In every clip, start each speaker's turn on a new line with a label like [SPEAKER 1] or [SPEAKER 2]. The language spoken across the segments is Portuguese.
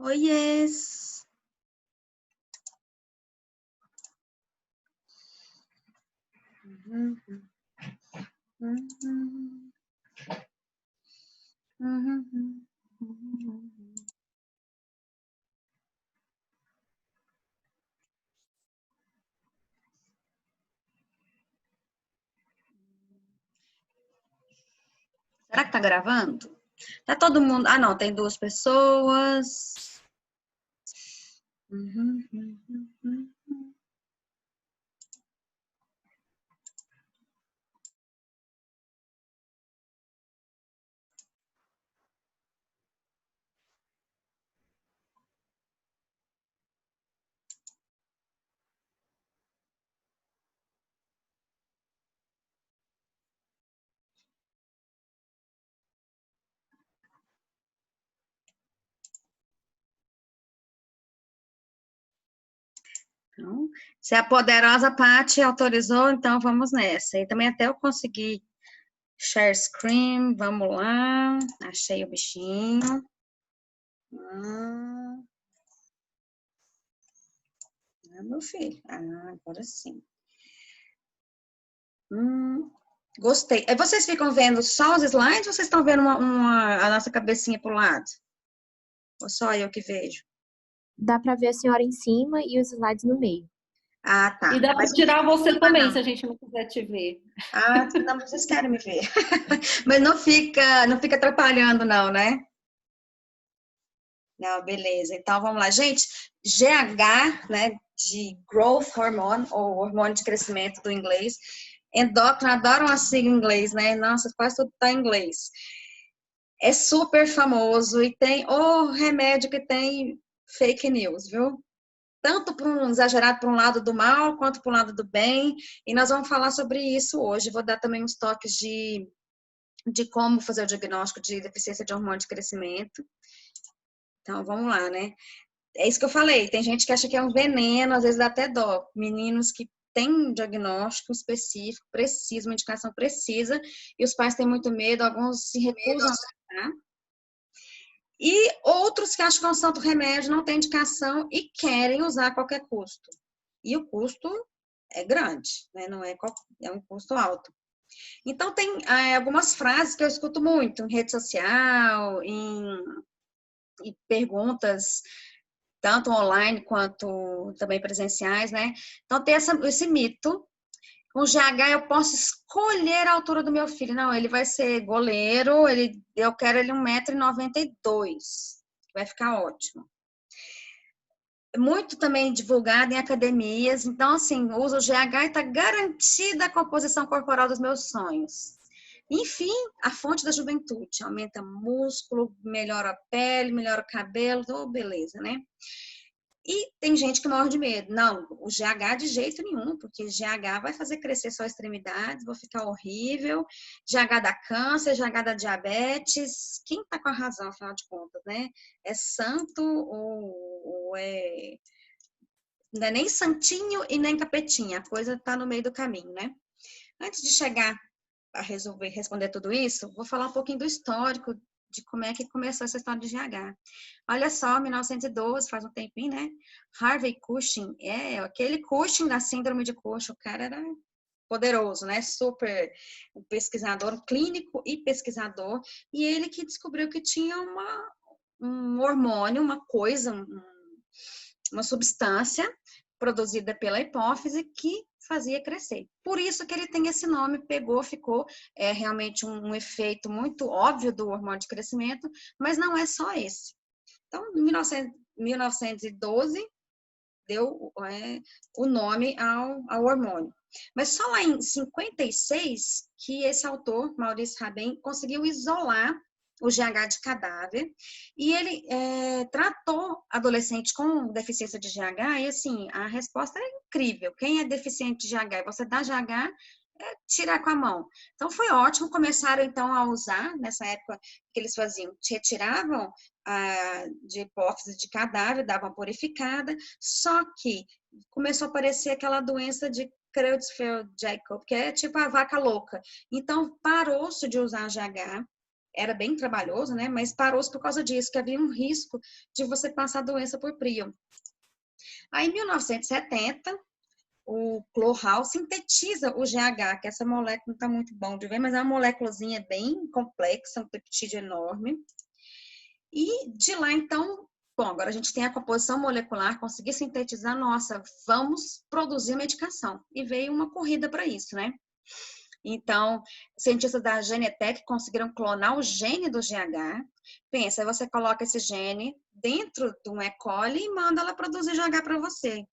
[SPEAKER 1] Oiês! Será que tá gravando? Tá todo mundo. Ah, não, tem duas pessoas. Então, se a poderosa Paty autorizou, então vamos nessa. E também até eu consegui share screen. Vamos lá. Achei o bichinho. Meu filho. Agora sim. Gostei. Aí vocês ficam vendo só os slides ou vocês estão vendo a nossa cabecinha pro lado? Ou só eu que vejo?
[SPEAKER 2] Dá para ver a senhora em cima e os slides no meio.
[SPEAKER 1] Ah, tá.
[SPEAKER 3] E dá para
[SPEAKER 1] Mas
[SPEAKER 3] tirar você também,
[SPEAKER 1] não.
[SPEAKER 3] se a gente não quiser te ver.
[SPEAKER 1] Não, mas vocês querem me ver. Mas não fica atrapalhando, não, né? Não, beleza. Então, vamos lá. Gente, GH, né, de Growth Hormone, ou hormônio de crescimento do inglês. Endócrino, adoram a sigla em inglês, né? Nossa, quase tudo tá em inglês. É super famoso e tem o remédio que tem fake news, viu? Tanto para um exagerado para um lado do mal, quanto para um lado do bem. E nós vamos falar sobre isso hoje. Vou dar também uns toques de como fazer o diagnóstico de deficiência de hormônio de crescimento. Então, vamos lá, né? É isso que eu falei. Tem gente que acha que é um veneno, às vezes dá até dó. Meninos que têm um diagnóstico específico, preciso, uma indicação precisa, e os pais têm muito medo, alguns se recusam a tratar. E outros que acham que é um santo remédio, não tem indicação e querem usar a qualquer custo. E o custo é grande, né? Não é, é um custo alto. Então, tem algumas frases que eu escuto muito em rede social, em perguntas, tanto online quanto também presenciais, né? Então, tem esse mito. Com GH, eu posso escolher a altura do meu filho. Não, ele vai ser goleiro, eu quero ele 1,92 m. Vai ficar ótimo. Muito também divulgado em academias. Então, assim, uso o GH e está garantida a composição corporal dos meus sonhos. Enfim, a fonte da juventude. Aumenta músculo, melhora a pele, melhora o cabelo, oh, beleza, né? E tem gente que morre de medo. Não, o GH de jeito nenhum, porque GH vai fazer crescer só extremidades, vai ficar horrível. GH dá câncer, GH dá diabetes. Quem tá com a razão, afinal de contas, né? É santo ou é... Não é nem santinho e nem capetinha. A coisa tá no meio do caminho, né? Antes de chegar a resolver responder tudo isso, vou falar um pouquinho do histórico de como é que começou essa história de GH. Olha só, 1912, faz um tempinho, né? Harvey Cushing, aquele Cushing da síndrome de Cushing, o cara era poderoso, né? Super um pesquisador, um clínico e pesquisador, e ele que descobriu que tinha um hormônio, uma coisa, uma substância produzida pela hipófise que fazia crescer. Por isso que ele tem esse nome, pegou, ficou realmente um efeito muito óbvio do hormônio de crescimento, mas não é só esse. Então, em 1912, deu o nome ao hormônio. Mas só lá em 56 que esse autor, Maurice Rabin, conseguiu isolar o GH de cadáver, e ele tratou adolescente com deficiência de GH, e assim, a resposta é incrível. Quem é deficiente de GH e você dá GH, tirar com a mão. Então, foi ótimo. Começaram, então, a usar, nessa época, que eles faziam, retiravam de hipófise de cadáver, davam purificada, só que começou a aparecer aquela doença de Creutzfeldt-Jakob, que é tipo a vaca louca. Então, parou-se de usar GH, era bem trabalhoso, né? Mas parou-se por causa disso, que havia um risco de você passar a doença por prion. Aí, em 1970, o Clohal sintetiza o GH, que essa molécula não está muito bom de ver, mas é uma moléculazinha bem complexa, um peptídeo enorme. E de lá, então, bom, agora a gente tem a composição molecular, conseguir sintetizar, nossa, vamos produzir medicação. E veio uma corrida para isso, né? Então, cientistas da Genentech conseguiram clonar o gene do GH. Pensa, aí você coloca esse gene dentro de um E. coli e manda ela produzir GH para você.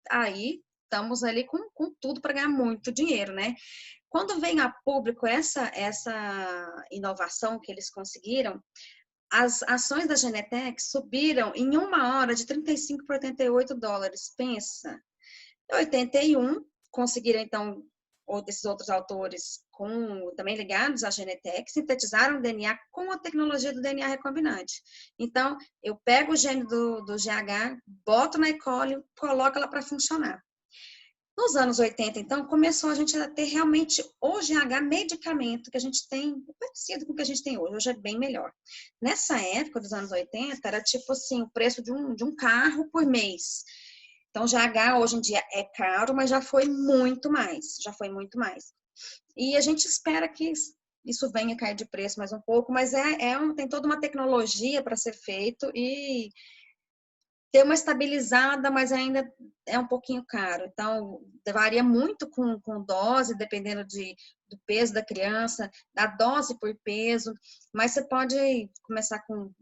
[SPEAKER 1] Aí, estamos ali com tudo para ganhar muito dinheiro, né? Quando vem a público essa inovação que eles conseguiram, as ações da Genentech subiram em uma hora de 35 para 88 dólares. Pensa. Em 81, conseguiram, então, esses outros autores também ligados à Genentech, sintetizaram o DNA com a tecnologia do DNA recombinante. Então, eu pego o gene do GH, boto na E. coli, coloco ela para funcionar. Nos anos 80, então, começou a gente a ter realmente o GH medicamento que a gente tem, parecido com o que a gente tem hoje é bem melhor. Nessa época, dos anos 80, era tipo assim, o preço de um carro por mês. Então, GH hoje em dia é caro, mas já foi muito mais, E a gente espera que isso venha cair de preço mais um pouco, mas tem toda uma tecnologia para ser feito e ter uma estabilizada, mas ainda é um pouquinho caro. Então, varia muito com dose, dependendo do peso da criança, da dose por peso, mas você pode começar com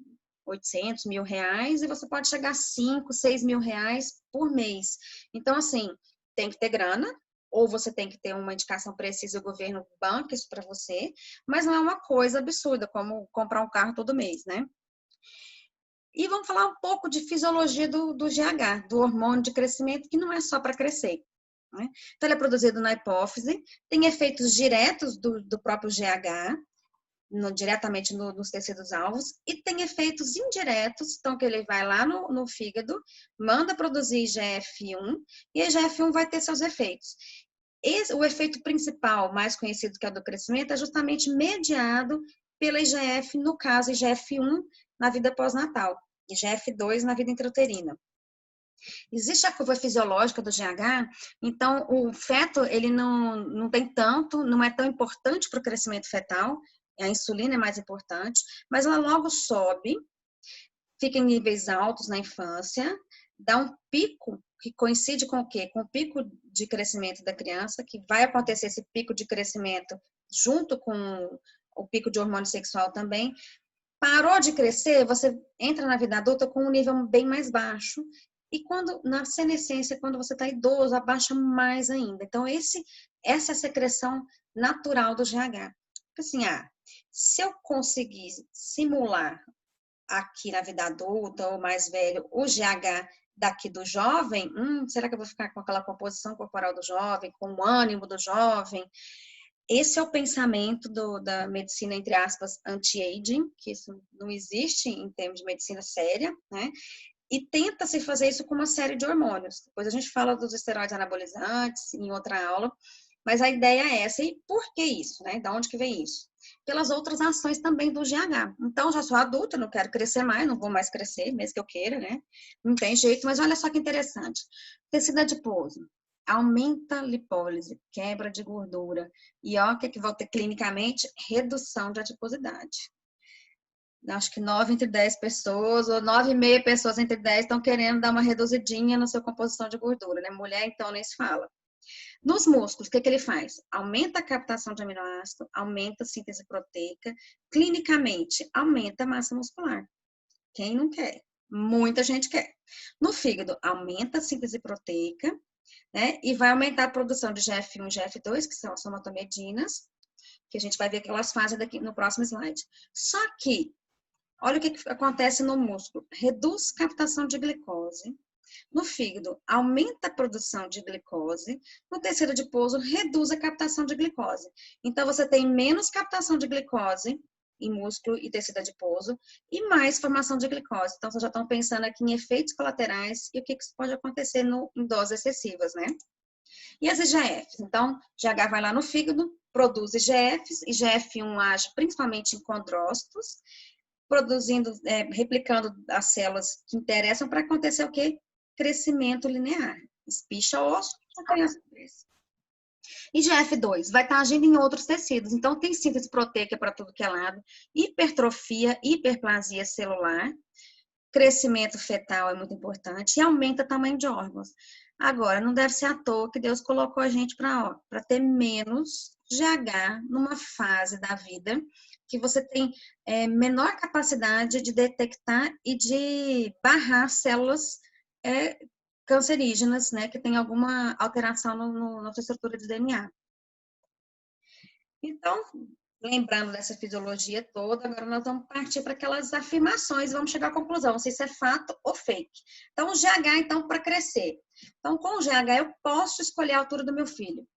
[SPEAKER 1] 800 mil reais e você pode chegar a 5, 6 mil reais por mês. Então, assim, tem que ter grana, ou você tem que ter uma indicação precisa e o governo banca isso para você, mas não é uma coisa absurda, como comprar um carro todo mês, né? E vamos falar um pouco de fisiologia do GH, do hormônio de crescimento, que não é só para crescer. Né? Então, ele é produzido na hipófise, tem efeitos diretos do próprio GH, diretamente nos tecidos alvos, e tem efeitos indiretos, então que ele vai lá no fígado, manda produzir IGF-1, e a IGF-1 vai ter seus efeitos. O efeito principal, mais conhecido que é o do crescimento, é justamente mediado pela IGF, no caso, IGF-1 na vida pós-natal, IGF-2 na vida intrauterina. Existe a curva fisiológica do GH, então o feto ele não tem tanto, não é tão importante para o crescimento fetal, a insulina é mais importante, mas ela logo sobe, fica em níveis altos na infância, dá um pico que coincide com o quê? Com o pico de crescimento da criança, que vai acontecer esse pico de crescimento junto com o pico de hormônio sexual também. Parou de crescer, você entra na vida adulta com um nível bem mais baixo. E na senescência, quando você está idoso, abaixa mais ainda. Então, essa é a secreção natural do GH. Assim, se eu conseguir simular aqui na vida adulta ou mais velho o GH daqui do jovem, será que eu vou ficar com aquela composição corporal do jovem, com o ânimo do jovem? Esse é o pensamento da medicina, entre aspas, anti-aging, que isso não existe em termos de medicina séria, né? E tenta-se fazer isso com uma série de hormônios. Depois a gente fala dos esteroides anabolizantes em outra aula, mas a ideia é essa. E por que isso, né? Da onde que vem isso? Pelas outras ações também do GH. Então, já sou adulta, não quero crescer mais, não vou mais crescer, mesmo que eu queira, né? Não tem jeito, mas olha só que interessante. Tecido adiposo aumenta a lipólise, quebra de gordura. E ó, o que é que vai ter clinicamente? Redução de adiposidade. Acho que 9 entre 10 pessoas, ou 9,5 pessoas entre 10 estão querendo dar uma reduzidinha na sua composição de gordura, né? Mulher, então, nem se fala. Nos músculos, o que ele faz? Aumenta a captação de aminoácido, aumenta a síntese proteica, clinicamente, aumenta a massa muscular. Quem não quer? Muita gente quer. No fígado, aumenta a síntese proteica, né? E vai aumentar a produção de GF1 e GF2, que são as somatomedinas, que a gente vai ver que elas fazem daqui no próximo slide. Só que, olha o que acontece no músculo. Reduz captação de glicose. No fígado, aumenta a produção de glicose. No tecido adiposo, reduz a captação de glicose. Então, você tem menos captação de glicose em músculo e tecido adiposo e mais formação de glicose. Então, vocês já estão pensando aqui em efeitos colaterais e o que isso pode acontecer em doses excessivas, né? E as IGFs? Então, GH vai lá no fígado, produz IGFs, IGF-1 age principalmente em condrócitos, produzindo, replicando as células que interessam para acontecer o quê? Crescimento linear. Espicha osso, a criança cresce. IGF-2 vai estar agindo em outros tecidos, então tem síntese proteica para tudo que é lado, hipertrofia, hiperplasia celular, crescimento fetal é muito importante e aumenta o tamanho de órgãos. Agora, não deve ser à toa que Deus colocou a gente para ter menos GH numa fase da vida que você tem menor capacidade de detectar e de barrar células cancerígenas, né, que tem alguma alteração na sua estrutura de DNA. Então, lembrando dessa fisiologia toda, agora nós vamos partir para aquelas afirmações e vamos chegar à conclusão se isso é fato ou fake. Então, o GH, então, para crescer. Então, com o GH, eu posso escolher a altura do meu filho.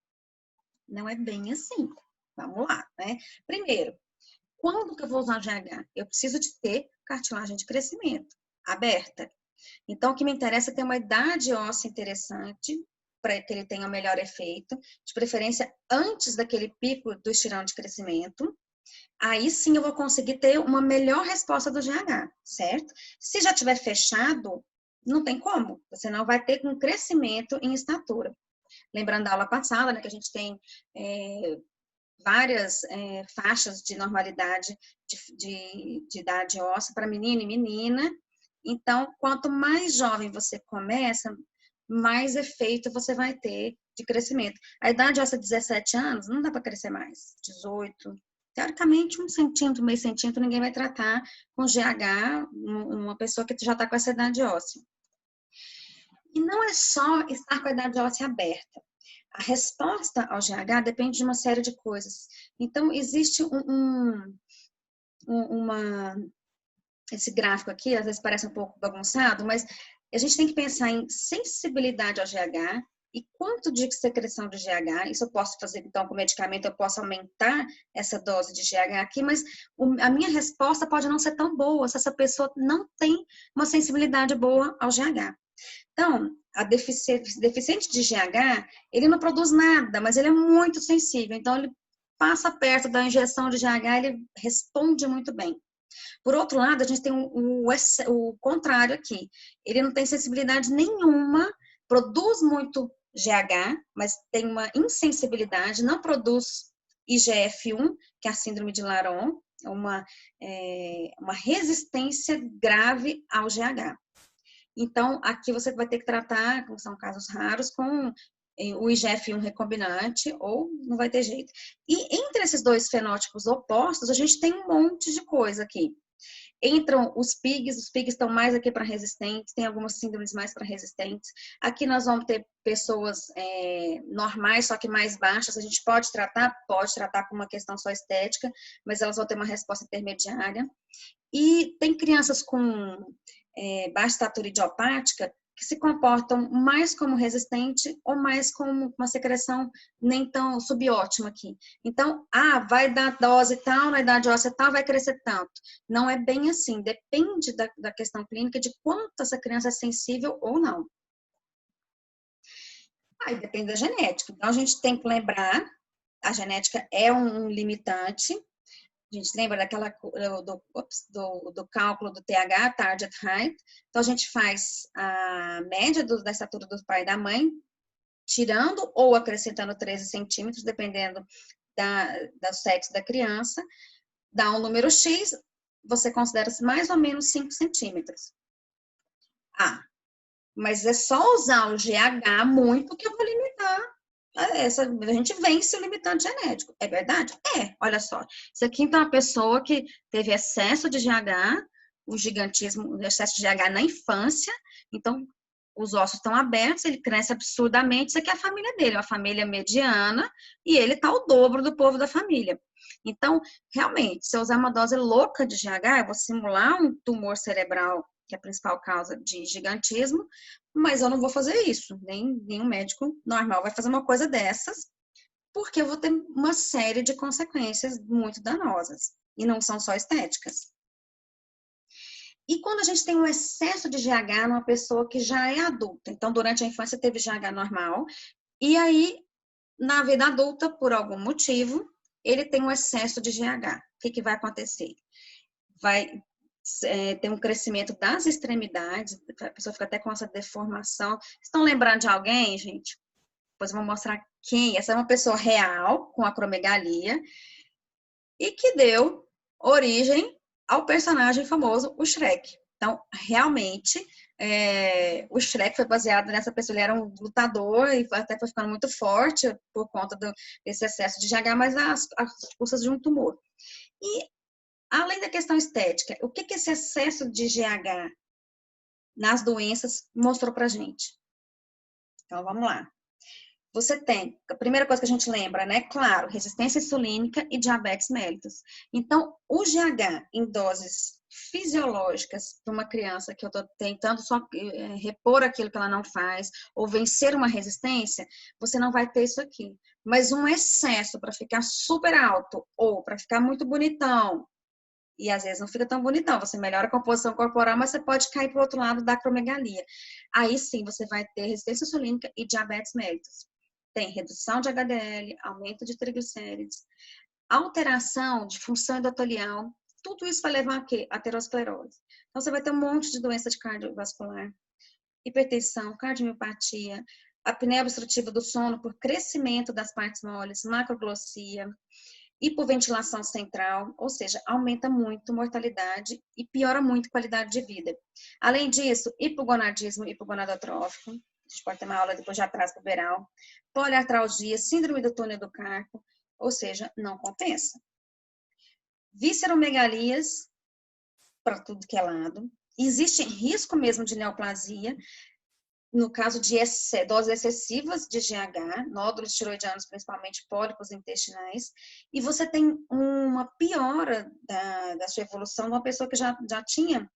[SPEAKER 1] Não é bem assim. Vamos lá, né? Primeiro, quando que eu vou usar o GH? Eu preciso de ter cartilagem de crescimento aberta. Então, o que me interessa é ter uma idade óssea interessante, para que ele tenha o melhor efeito, de preferência antes daquele pico do estirão de crescimento. Aí sim eu vou conseguir ter uma melhor resposta do GH, certo? Se já tiver fechado, não tem como. Você não vai ter um crescimento em estatura. Lembrando da aula passada, né, que a gente tem várias faixas de normalidade de idade óssea para menino e menina. Então, quanto mais jovem você começa, mais efeito você vai ter de crescimento. A idade óssea de 17 anos, não dá para crescer mais. 18. Teoricamente, 1 centímetro, meio centímetro, ninguém vai tratar com GH uma pessoa que já está com essa idade óssea. E não é só estar com a idade óssea aberta. A resposta ao GH depende de uma série de coisas. Então, existe esse gráfico aqui, às vezes parece um pouco bagunçado, mas a gente tem que pensar em sensibilidade ao GH e quanto de secreção de GH. Isso eu posso fazer, então, com medicamento, eu posso aumentar essa dose de GH aqui, mas a minha resposta pode não ser tão boa se essa pessoa não tem uma sensibilidade boa ao GH. Então, a deficiente de GH, ele não produz nada, mas ele é muito sensível. Então, ele passa perto da injeção de GH, ele responde muito bem. Por outro lado, a gente tem o contrário aqui. Ele não tem sensibilidade nenhuma, produz muito GH, mas tem uma insensibilidade, não produz IGF-1, que é a síndrome de Laron, uma resistência grave ao GH. Então, aqui você vai ter que tratar, como são casos raros, com o IGF-1 recombinante, ou não vai ter jeito. E entre esses dois fenótipos opostos, a gente tem um monte de coisa aqui. Entram os PIGs estão mais aqui para resistentes, tem algumas síndromes mais para resistentes. Aqui nós vamos ter pessoas normais, só que mais baixas. A gente pode tratar com uma questão só estética, mas elas vão ter uma resposta intermediária. E tem crianças com baixa estatura idiopática que se comportam mais como resistente ou mais como uma secreção nem tão subótima aqui. Então, vai dar dose tal, na idade óssea tal, vai crescer tanto. Não é bem assim, depende da questão clínica, de quanto essa criança é sensível ou não. Aí depende da genética. Então, a gente tem que lembrar, a genética é um limitante. A gente lembra do cálculo do TH, Target Height. Então, a gente faz a média da estatura do pai e da mãe, tirando ou acrescentando 13 centímetros, dependendo do sexo da criança. Dá um número X, você considera mais ou menos 5 centímetros. Mas é só usar o GH muito que eu vou limitar. A gente vence o limitante genético. É verdade? Olha só. Isso aqui então é uma pessoa que teve excesso de GH, o gigantismo, o excesso de GH na infância, então os ossos estão abertos, ele cresce absurdamente. Isso aqui é a família dele, uma família mediana, e ele está o dobro do povo da família. Então, realmente, se eu usar uma dose louca de GH, eu vou simular um tumor cerebral, que é a principal causa de gigantismo, mas eu não vou fazer isso, nenhum médico normal vai fazer uma coisa dessas, porque eu vou ter uma série de consequências muito danosas, e não são só estéticas. E quando a gente tem um excesso de GH numa pessoa que já é adulta, então durante a infância teve GH normal, e aí na vida adulta, por algum motivo, ele tem um excesso de GH. O que vai acontecer? Vai ter um crescimento das extremidades, a pessoa fica até com essa deformação. Estão lembrando de alguém, gente? Depois eu vou mostrar quem. Essa é uma pessoa real, com acromegalia, e que deu origem ao personagem famoso, o Shrek. Então, realmente, o Shrek foi baseado nessa pessoa. Ele era um lutador e até foi ficando muito forte por conta desse excesso de GH, mas às custas de um tumor. E, além da questão estética, o que esse excesso de GH nas doenças mostrou pra gente? Então, vamos lá. Você tem, a primeira coisa que a gente lembra, né? Claro, resistência insulínica e diabetes mellitus. Então, o GH em doses fisiológicas para uma criança que eu estou tentando só repor aquilo que ela não faz ou vencer uma resistência, você não vai ter isso aqui. Mas um excesso para ficar super alto ou para ficar muito bonitão, e às vezes não fica tão bonitão, você melhora a composição corporal, mas você pode cair para o outro lado da acromegalia. Aí sim você vai ter resistência insulínica e diabetes mellitus. Tem redução de HDL, aumento de triglicérides, alteração de função endotelial, tudo isso vai levar a quê? Aterosclerose. Então, você vai ter um monte de doença de cardiovascular, hipertensão, cardiomiopatia, apneia obstrutiva do sono por crescimento das partes moles, macroglossia, hipoventilação central, ou seja, aumenta muito mortalidade e piora muito a qualidade de vida. Além disso, hipogonadismo hipogonadotrófico, a gente pode ter uma aula depois de atraso puberal, poliartralgia, síndrome do túnel do carpo, ou seja, não compensa. Visceromegalias, para tudo que é lado. Existe risco mesmo de neoplasia, no caso de doses excessivas de GH, nódulos tiroidianos, principalmente pólipos intestinais, e você tem uma piora da sua evolução de uma pessoa que já tinha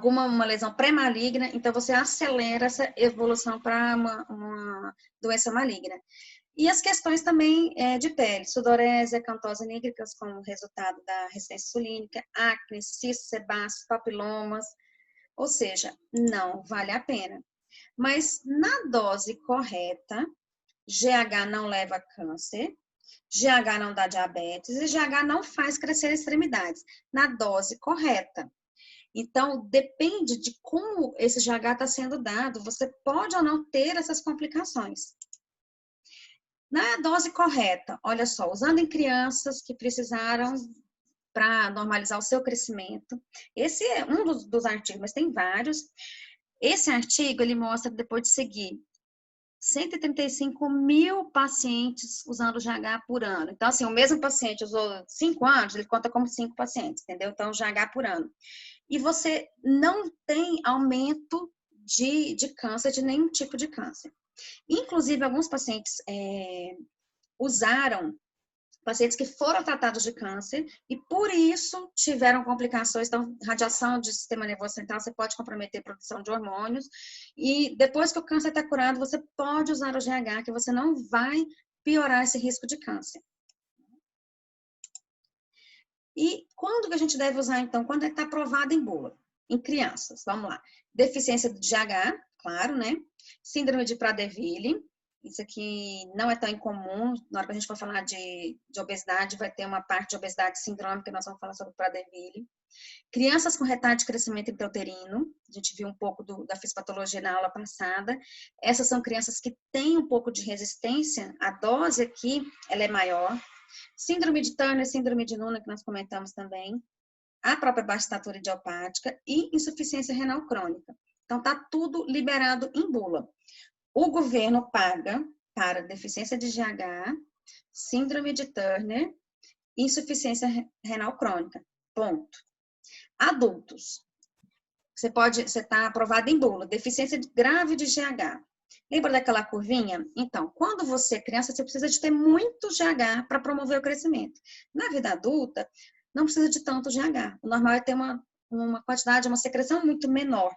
[SPEAKER 1] uma lesão pré-maligna, então você acelera essa evolução para uma doença maligna. E as questões também de pele, sudorese, acantose nígricas como resultado da resistência insulínica, acne, cistos sebáceos, papilomas, ou seja, não vale a pena. Mas na dose correta, GH não leva a câncer, GH não dá diabetes e GH não faz crescer extremidades, na dose correta. Então, depende de como esse GH está sendo dado, você pode ou não ter essas complicações. Na dose correta, olha só, usando em crianças que precisaram para normalizar o seu crescimento. Esse é um dos artigos, mas tem vários. Esse artigo, ele mostra, depois de seguir, 135 mil pacientes usando GH por ano. Então, assim, o mesmo paciente usou 5 anos, ele conta como 5 pacientes, entendeu? Então, GH por ano. E você não tem aumento de câncer, de nenhum tipo de câncer. Inclusive, alguns pacientes pacientes que foram tratados de câncer e por isso tiveram complicações. Então, radiação de sistema nervoso central, você pode comprometer a produção de hormônios. E depois que o câncer está curado, você pode usar o GH, que você não vai piorar esse risco de câncer. E quando que a gente deve usar, então? Quando está aprovado em bula? Em crianças, vamos lá. Deficiência de GH, claro, né? Síndrome de Prader-Willi. Isso aqui não é tão incomum. Na hora que a gente for falar de obesidade, vai ter uma parte de obesidade sindrômica, nós vamos falar sobre Prader-Willi. Crianças com retardo de crescimento intrauterino, a gente viu um pouco da fisiopatologia na aula passada. Essas são crianças que têm um pouco de resistência, a dose aqui, ela é maior. Síndrome de Turner, síndrome de Noonan, que nós comentamos também. A própria baixa estatura idiopática e insuficiência renal crônica. Então, tá tudo liberado em bula. O governo paga para deficiência de GH, síndrome de Turner, insuficiência renal crônica. Ponto. Adultos. Você está aprovado em bula. Deficiência grave de GH. Lembra daquela curvinha? Então, quando você é criança, você precisa de ter muito GH para promover o crescimento. Na vida adulta, não precisa de tanto GH. O normal é ter uma quantidade, uma secreção muito menor.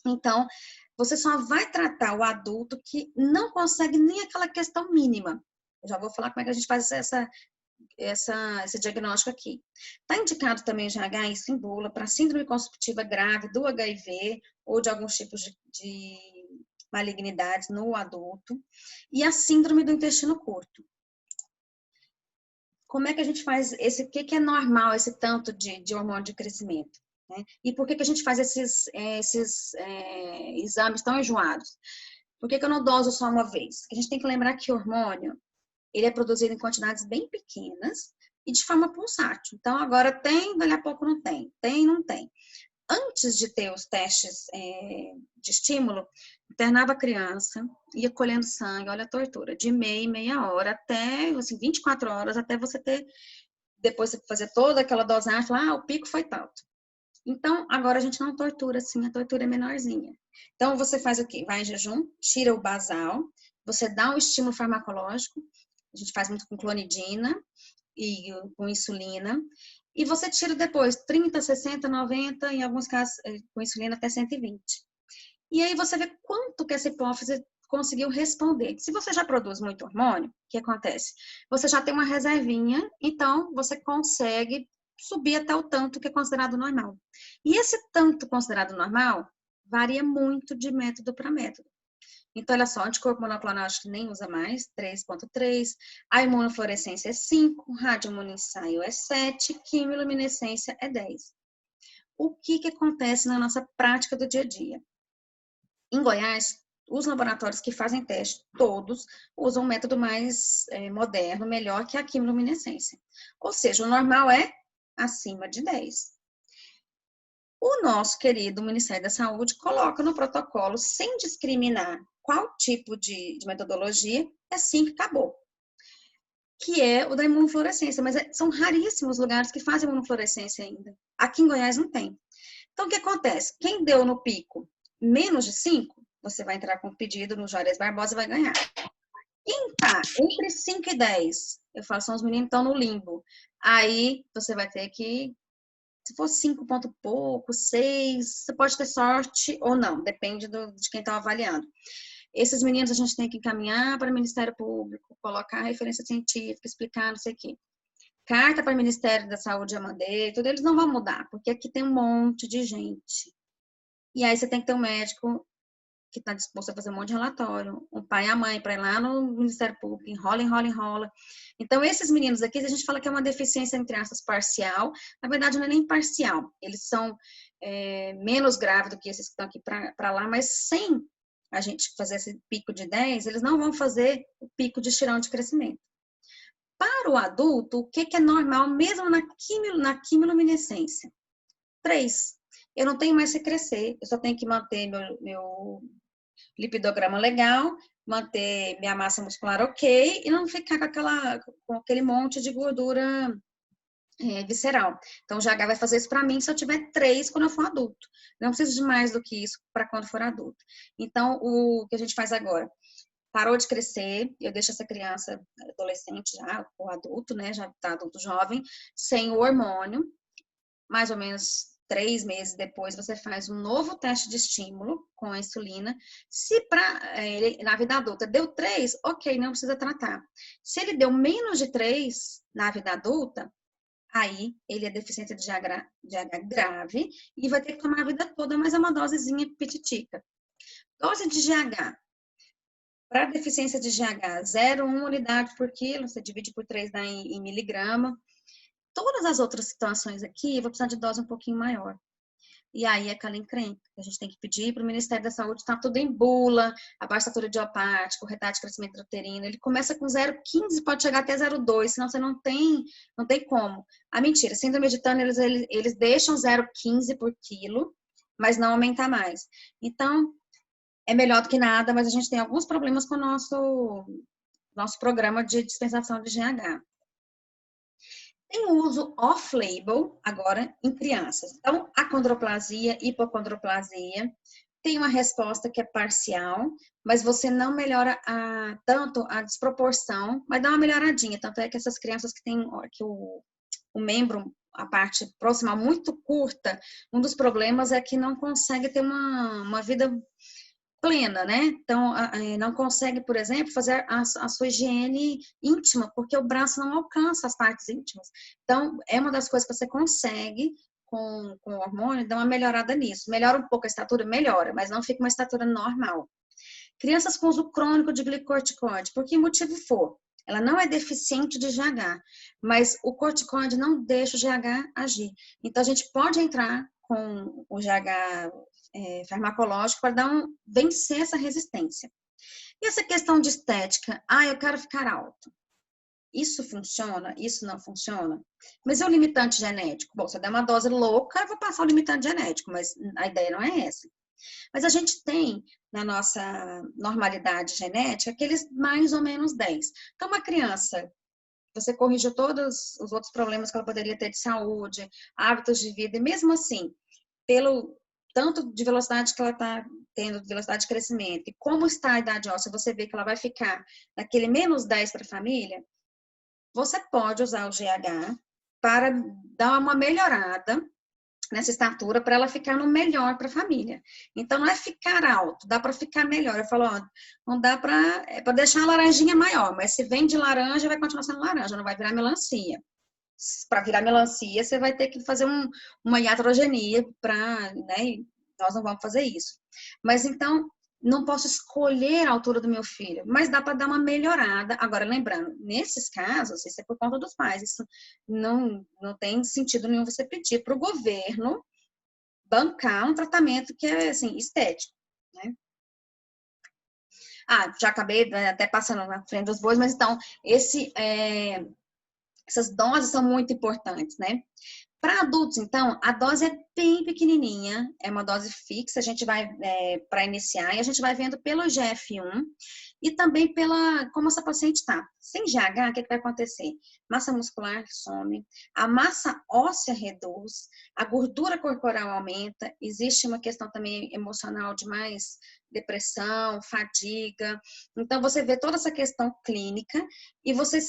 [SPEAKER 1] Então, você só vai tratar o adulto que não consegue nem aquela questão mínima. Eu já vou falar como é que a gente faz esse diagnóstico aqui. Está indicado também GH, isso em bula, para síndrome constitutiva grave do HIV ou de alguns tipos de malignidades no adulto, e a síndrome do intestino curto. Como é que a gente faz o que é normal esse tanto de hormônio de crescimento? Né? E por que a gente faz esses exames tão enjoados? Por que eu não doso só uma vez? Porque a gente tem que lembrar que o hormônio, ele é produzido em quantidades bem pequenas e de forma pulsátil. Então, agora tem, dali a pouco não tem. Tem, não tem. Antes de ter os testes de estímulo, internava a criança, ia colhendo sangue, olha a tortura, de meia hora até, assim, 24 horas, até você ter, depois você fazer toda aquela dosagem, falar, o pico foi tanto. Então, agora a gente não tortura assim, a tortura é menorzinha. Então, você faz o quê? Vai em jejum, tira o basal, você dá um estímulo farmacológico, a gente faz muito com clonidina e com insulina, e você tira depois 30, 60, 90, em alguns casos com insulina até 120. E aí você vê quanto que essa hipófise conseguiu responder. Se você já produz muito hormônio, o que acontece? Você já tem uma reservinha, então você consegue subir até o tanto que é considerado normal. E esse tanto considerado normal varia muito de método para método. Então, olha só, anticorpo monoclonal acho que nem usa mais, 3,3. A imunofluorescência é 5, radioimunoensaio é 7, quimiluminescência é 10. O que acontece na nossa prática do dia a dia? Em Goiás, os laboratórios que fazem teste, todos usam um método mais moderno, melhor que a quimiluminescência. Ou seja, o normal é acima de 10. O nosso querido Ministério da Saúde coloca no protocolo, sem discriminar qual tipo de metodologia, é assim que acabou. Que é o da imunofluorescência, mas são raríssimos lugares que fazem imunofluorescência ainda. Aqui em Goiás não tem. Então, o que acontece? Quem deu no pico menos de 5, você vai entrar com pedido no Juarez Barbosa e vai ganhar. Quem tá entre 5 e 10, eu falo, são os meninos que estão no limbo. Aí, você vai ter que, se for 5 ponto pouco, 6, você pode ter sorte ou não, depende de quem está avaliando. Esses meninos a gente tem que encaminhar para o Ministério Público, colocar referência científica, explicar, não sei o quê. Carta para o Ministério da Saúde eu mandei, tudo, eles não vão mudar, porque aqui tem um monte de gente. E aí você tem que ter um médico que está disposto a fazer um monte de relatório, o pai e a mãe, para ir lá no Ministério Público, enrola, enrola, enrola. Então, esses meninos aqui, a gente fala que é uma deficiência, entre aspas, parcial, na verdade não é nem parcial, eles são menos graves do que esses que estão aqui para lá, mas sem a gente fazer esse pico de 10, eles não vão fazer o pico de estirão de crescimento. Para o adulto, o que é normal, mesmo na quimiluminescência? 3. Eu não tenho mais que crescer, eu só tenho que manter meu lipidograma legal, manter minha massa muscular ok e não ficar com aquele monte de gordura visceral. Então, o GH vai fazer isso para mim se eu tiver 3 quando eu for adulto. Não preciso de mais do que isso para quando for adulto. Então, o que a gente faz agora? Parou de crescer, eu deixo essa criança, adolescente já, ou adulto, né, já está adulto jovem, sem o hormônio, mais ou menos 3 meses depois, você faz um novo teste de estímulo com a insulina. Se na vida adulta deu 3, ok, não precisa tratar. Se ele deu menos de 3 na vida adulta, aí ele é deficiente de GH grave e vai ter que tomar a vida toda, mas é uma dosezinha pititica. Dose de GH. Para deficiência de GH, 0,1 unidade por quilo, você divide por 3, dá em miligrama. Todas as outras situações aqui, eu vou precisar de dose um pouquinho maior. E aí é aquela encrenca. A gente tem que pedir para o Ministério da Saúde, está tudo em bula, abaixo estatura idiopática, retardo de crescimento uterino. Ele começa com 0,15, pode chegar até 0,2, senão você não tem como. Ah, mentira, síndrome de Turner, eles deixam 0,15 por quilo, mas não aumenta mais. Então, é melhor do que nada, mas a gente tem alguns problemas com o nosso programa de dispensação de GH. Tem o uso off-label agora em crianças. Então, acondroplasia, hipocondroplasia, tem uma resposta que é parcial, mas você não melhora tanto a desproporção, mas dá uma melhoradinha. Tanto é que essas crianças que têm que o membro, a parte próxima muito curta, um dos problemas é que não consegue ter uma vida plena, né? Então, não consegue, por exemplo, fazer a sua higiene íntima, porque o braço não alcança as partes íntimas. Então, é uma das coisas que você consegue com o hormônio, dar uma melhorada nisso. Melhora um pouco a estatura? Melhora, mas não fica uma estatura normal. Crianças com uso crônico de glicorticoide, por que motivo for. Ela não é deficiente de GH, mas o corticoide não deixa o GH agir. Então, a gente pode entrar com o GH farmacológico para vencer essa resistência. E essa questão de estética, eu quero ficar alto. Isso funciona? Isso não funciona? Mas é o limitante genético? Bom, se eu der uma dose louca, eu vou passar o limitante genético, mas a ideia não é essa. Mas a gente tem, na nossa normalidade genética, aqueles mais ou menos 10. Então, uma criança, você corrigiu todos os outros problemas que ela poderia ter de saúde, hábitos de vida, e mesmo assim, pelo tanto de velocidade que ela está tendo, de velocidade de crescimento, e como está a idade óssea, você vê que ela vai ficar naquele menos 10 para a família, você pode usar o GH para dar uma melhorada nessa estatura para ela ficar no melhor para a família. Então, não é ficar alto, dá para ficar melhor. Eu falo, não dá para deixar a laranjinha maior, mas se vem de laranja, vai continuar sendo laranja, não vai virar melancia. Para virar melancia, você vai ter que fazer uma iatrogenia né? Nós não vamos fazer isso. Mas então, não posso escolher a altura do meu filho, mas dá para dar uma melhorada. Agora, lembrando, nesses casos, isso é por conta dos pais, isso não tem sentido nenhum você pedir para o governo bancar um tratamento que é, assim, estético, né? Já acabei até passando na frente dos bois, mas então, essas doses são muito importantes, né? Para adultos, então, a dose é bem pequenininha, é uma dose fixa, a gente vai para iniciar e a gente vai vendo pelo GF1 e também como essa paciente está. Sem GH, o que vai acontecer? Massa muscular some, a massa óssea reduz, a gordura corporal aumenta, existe uma questão também emocional de mais depressão, fadiga. Então, você vê toda essa questão clínica e você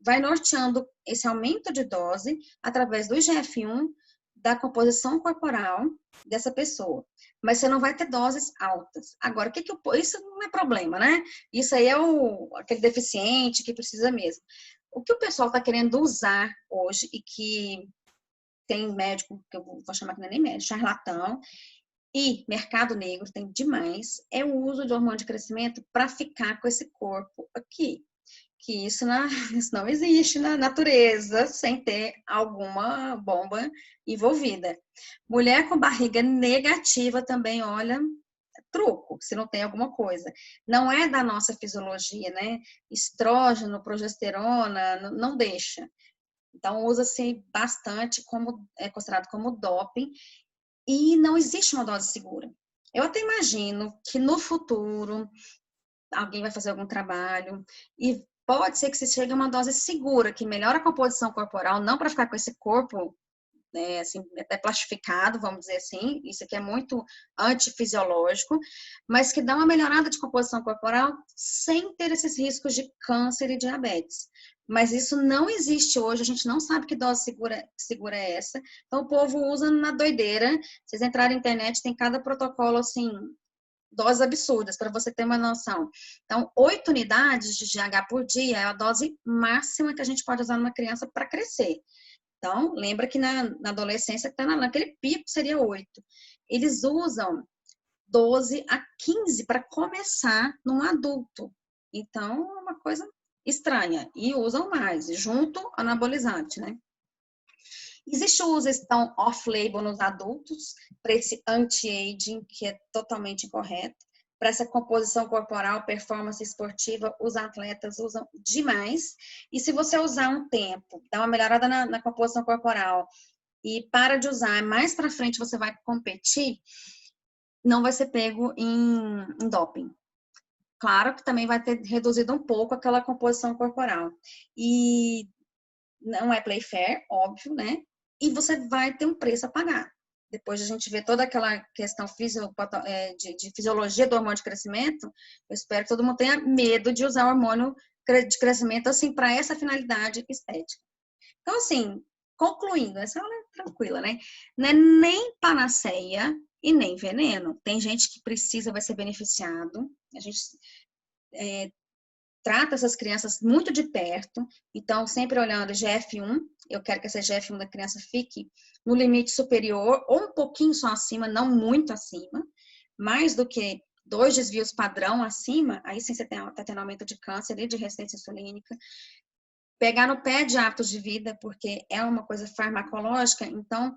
[SPEAKER 1] vai norteando esse aumento de dose através do IGF-1, da composição corporal dessa pessoa. Mas você não vai ter doses altas. Agora, isso não é problema, né? Isso aí é aquele deficiente que precisa mesmo. O que o pessoal está querendo usar hoje e que tem médico, que eu vou chamar que não é nem médico, charlatão, e mercado negro tem demais, é o uso de hormônio de crescimento para ficar com esse corpo aqui. Que isso não existe na natureza sem ter alguma bomba envolvida. Mulher com barriga negativa também, olha, truco, se não tem alguma coisa. Não é da nossa fisiologia, né? Estrógeno, progesterona, não deixa. Então, usa-se bastante, é considerado como doping, e não existe uma dose segura. Eu até imagino que no futuro alguém vai fazer algum trabalho e pode ser que se chegue a uma dose segura, que melhora a composição corporal, não para ficar com esse corpo, né, assim, até plastificado, vamos dizer assim, isso aqui é muito antifisiológico, mas que dá uma melhorada de composição corporal sem ter esses riscos de câncer e diabetes. Mas isso não existe hoje, a gente não sabe que dose segura é essa, então o povo usa na doideira. Vocês entrarem na internet, tem cada protocolo, assim, doses absurdas, para você ter uma noção. Então, 8 unidades de GH por dia é a dose máxima que a gente pode usar numa criança para crescer. Então, lembra que na adolescência, que está naquele pico, seria 8. Eles usam 12 a 15 para começar num adulto. Então, é uma coisa estranha. E usam mais, junto anabolizante, né? Existe o uso, então, off-label nos adultos, para esse anti-aging, que é totalmente incorreto. Para essa composição corporal, performance esportiva, os atletas usam demais. E se você usar um tempo, dá uma melhorada na composição corporal e para de usar, mais para frente você vai competir, não vai ser pego em doping. Claro que também vai ter reduzido um pouco aquela composição corporal. E não é play fair, óbvio, né? E você vai ter um preço a pagar. Depois de a gente ver toda aquela questão de fisiologia do hormônio de crescimento, eu espero que todo mundo tenha medo de usar o hormônio de crescimento assim para essa finalidade estética. Então, assim, concluindo, essa aula é tranquila, né? Não é nem panaceia e nem veneno. Tem gente que precisa, vai ser beneficiado. A gente trata essas crianças muito de perto, então sempre olhando GF1, eu quero que essa GF1 da criança fique no limite superior ou um pouquinho só acima, não muito acima, mais do que 2 desvios padrão acima, aí sim você tá tendo aumento de câncer e de resistência insulínica. Pegar no pé de hábitos de vida, porque é uma coisa farmacológica, então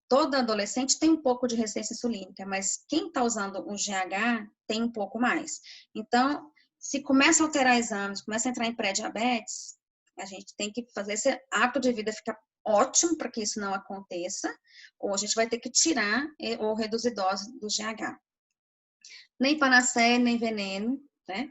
[SPEAKER 1] todo adolescente tem um pouco de resistência insulínica, mas quem está usando o GH tem um pouco mais. Então, se começa a alterar exames, começa a entrar em pré-diabetes, a gente tem que fazer esse hábito de vida ficar ótimo para que isso não aconteça, ou a gente vai ter que tirar ou reduzir dose do GH. Nem panaceia, nem veneno, né?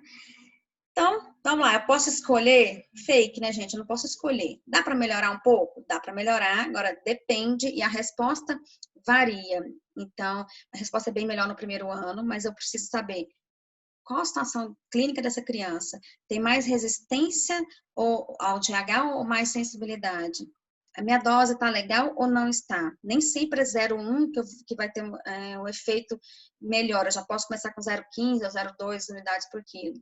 [SPEAKER 1] Então, vamos lá, eu posso escolher? Fake, né, gente? Eu não posso escolher. Dá para melhorar um pouco? Dá para melhorar, agora depende e a resposta varia. Então, a resposta é bem melhor no primeiro ano, mas eu preciso saber qual a situação clínica dessa criança. Tem mais resistência ao GH ou mais sensibilidade? A minha dose está legal ou não está? Nem sempre é 0,1 que vai ter um efeito melhor. Eu já posso começar com 0,15 ou 0,2 unidades por quilo.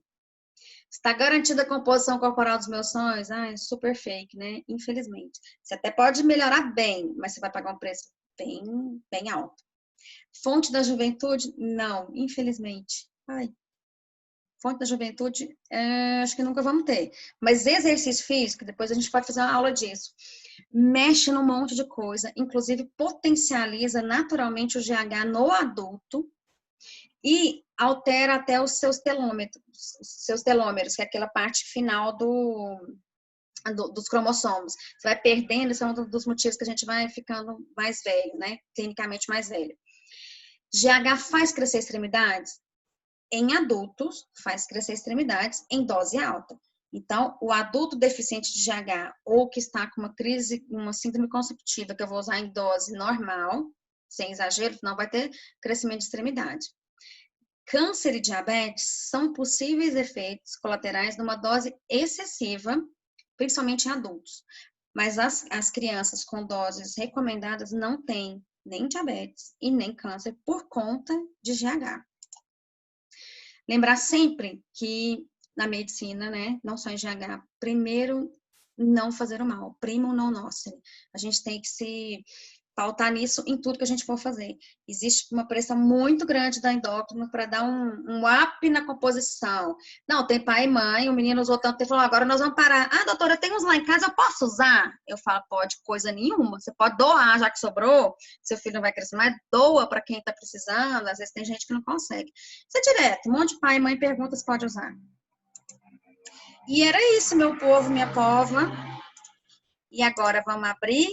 [SPEAKER 1] Está garantida a composição corporal dos meus sonhos? Ah, é super fake, né? Infelizmente. Você até pode melhorar bem, mas você vai pagar um preço bem, bem alto. Fonte da juventude? Não, infelizmente. Ai, fonte da juventude, acho que nunca vamos ter. Mas exercício físico, depois a gente pode fazer uma aula disso. Mexe num monte de coisa, inclusive potencializa naturalmente o GH no adulto e altera até os seus telômeros, que é aquela parte final dos cromossomos. Você vai perdendo, isso é um dos motivos que a gente vai ficando mais velho, né? Clinicamente mais velho. GH faz crescer extremidades? Em adultos, faz crescer extremidades em dose alta. Então, o adulto deficiente de GH ou que está com uma crise, uma síndrome conceptiva, que eu vou usar em dose normal, sem exagero, não vai ter crescimento de extremidade. Câncer e diabetes são possíveis efeitos colaterais numa dose excessiva, principalmente em adultos. Mas as crianças com doses recomendadas não têm nem diabetes e nem câncer por conta de GH. Lembrar sempre que na medicina, né, não só em GH, primeiro não fazer o mal, primo non nocere. A gente tem que se pautar nisso em tudo que a gente for fazer. Existe uma pressão muito grande da endócrina para dar um up na composição. Não, tem pai e mãe, o menino usou tanto, ele falou, agora nós vamos parar. Ah, doutora, tem uns lá em casa, eu posso usar? Eu falo, pode, coisa nenhuma. Você pode doar, já que sobrou, seu filho não vai crescer mais, doa para quem está precisando, às vezes tem gente que não consegue. Isso é direto, um monte de pai e mãe pergunta se pode usar. E era isso, meu povo, minha pova. E agora vamos abrir.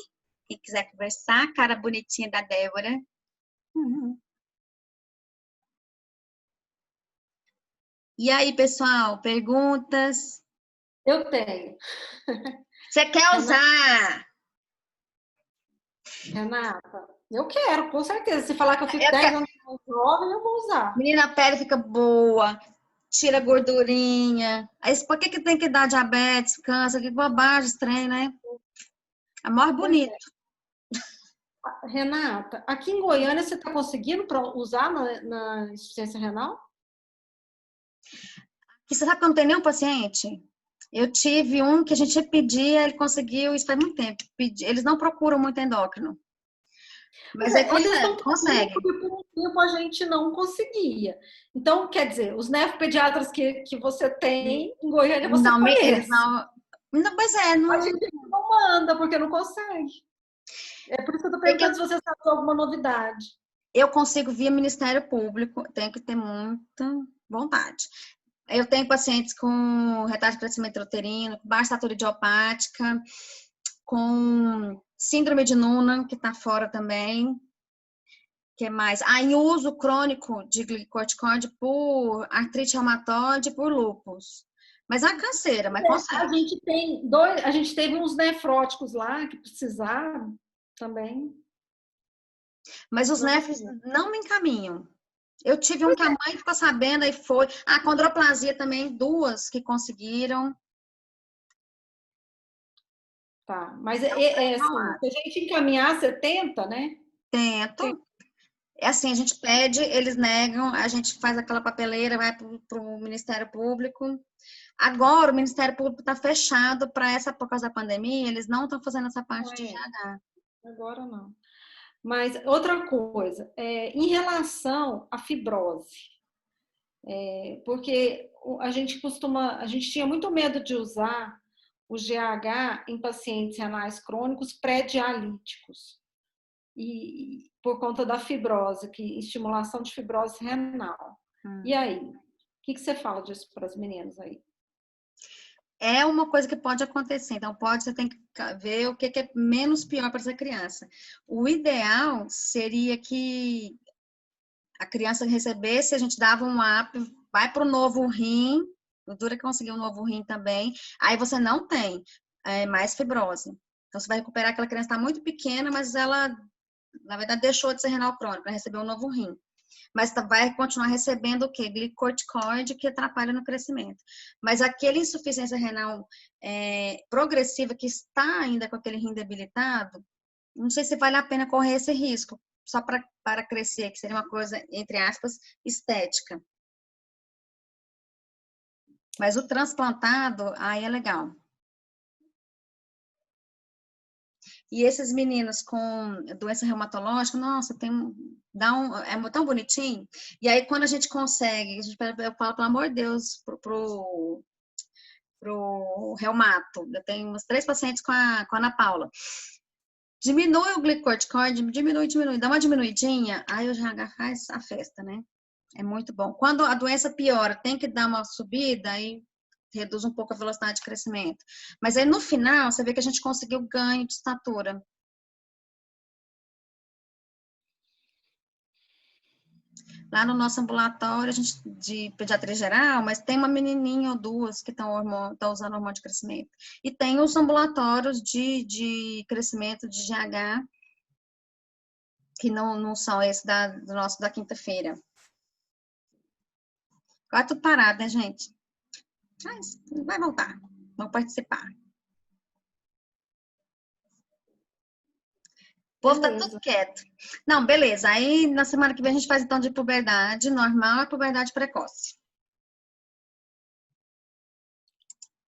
[SPEAKER 1] Quem quiser conversar, cara bonitinha da Débora. E aí, pessoal, perguntas?
[SPEAKER 3] Eu tenho.
[SPEAKER 1] Você quer usar?
[SPEAKER 3] Renata, eu quero, com certeza. Se falar que eu fico 10 anos mais jovem, eu vou usar.
[SPEAKER 1] Menina, a pele fica boa, tira gordurinha. Aí, por que tem que dar diabetes, câncer? Que bobagem, estranho, né? É mais bonito.
[SPEAKER 3] Renata, aqui em Goiânia você está conseguindo usar na insuficiência renal?
[SPEAKER 1] E você sabe que eu não tenho nenhum paciente? Eu tive um que a gente pedia, ele conseguiu, isso faz muito tempo. Eles não procuram muito endócrino. Mas aí consegue.
[SPEAKER 3] Porque por um tempo a gente não conseguia. Então, quer dizer, os nefropediatras que você tem em Goiânia, você
[SPEAKER 1] Não,
[SPEAKER 3] conhece.
[SPEAKER 1] eles não. Não, pois é, não.
[SPEAKER 3] A gente não manda, porque não consegue. É por isso que eu tô perguntando se você sabe de alguma novidade.
[SPEAKER 1] Eu consigo via Ministério Público, tenho que ter muita vontade. Eu tenho pacientes com retardo de crescimento uterino, com baixa estatura idiopática, com síndrome de Noonan, que está fora também. Que mais? Em uso crônico de glicocorticoide por artrite reumatoide e por lúpus. Mas é uma canseira, mas consegue.
[SPEAKER 3] A gente teve uns nefróticos lá que precisaram também.
[SPEAKER 1] Mas os nefros não me encaminham. Eu tive um que a mãe ficou sabendo e foi. A condroplasia também, 2 que conseguiram.
[SPEAKER 3] Tá, mas assim, se a gente encaminhar, você tenta, né?
[SPEAKER 1] Tento. É assim, a gente pede, eles negam, a gente faz aquela papeleira, vai para o Ministério Público. Agora, o Ministério Público está fechado para essa, por causa da pandemia, eles não estão fazendo essa parte de GH.
[SPEAKER 3] Agora não. Mas outra coisa, em relação à fibrose, porque a gente tinha muito medo de usar o GH em pacientes renais crônicos pré-dialíticos, e por conta da fibrose, estimulação de fibrose renal. E aí, o que você fala disso para as meninas aí?
[SPEAKER 1] É uma coisa que pode acontecer, então você tem que ver o que é menos pior para essa criança. O ideal seria que a criança recebesse, a gente dava um up, vai para o novo rim, o dura que conseguir um novo rim também, aí você não tem mais fibrose. Então você vai recuperar aquela criança que está muito pequena, mas ela, na verdade, deixou de ser renal crônico, vai receber um novo rim. Mas vai continuar recebendo o quê? Glicorticoide, que atrapalha no crescimento. Mas aquele insuficiência renal progressiva que está ainda com aquele rim debilitado, não sei se vale a pena correr esse risco, só para crescer, que seria uma coisa, entre aspas, estética. Mas o transplantado, aí é legal. E esses meninos com doença reumatológica, nossa, é tão bonitinho. E aí, quando a gente consegue, eu falo, pelo amor de Deus, pro reumato. Eu tenho uns 3 pacientes com a Ana Paula. Diminui o glicorticoide, diminui, dá uma diminuidinha, aí o GH faz a festa, né? É muito bom. Quando a doença piora, tem que dar uma subida, aí reduz um pouco a velocidade de crescimento. Mas aí no final, você vê que a gente conseguiu ganho de estatura. Lá no nosso ambulatório, a gente de pediatria geral, mas tem uma menininha ou duas que estão usando hormônio de crescimento. E tem os ambulatórios de crescimento de GH, que não são esse do nosso da quinta-feira. Agora tudo parado, né, gente? Mas vai voltar. Vão participar. O povo tá tudo quieto. Não, beleza. Aí, na semana que vem, a gente faz, então, de puberdade normal e puberdade precoce.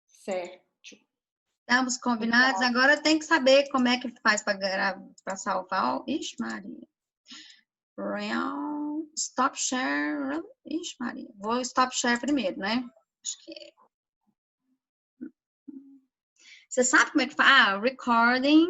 [SPEAKER 3] Certo.
[SPEAKER 1] Estamos combinados. Agora tem que saber como é que faz para salvar. Ixi, Maria. Stop share. Ixi, Maria. Vou stop share primeiro, né? Acho que é. Você sabe como é que faz? Recording.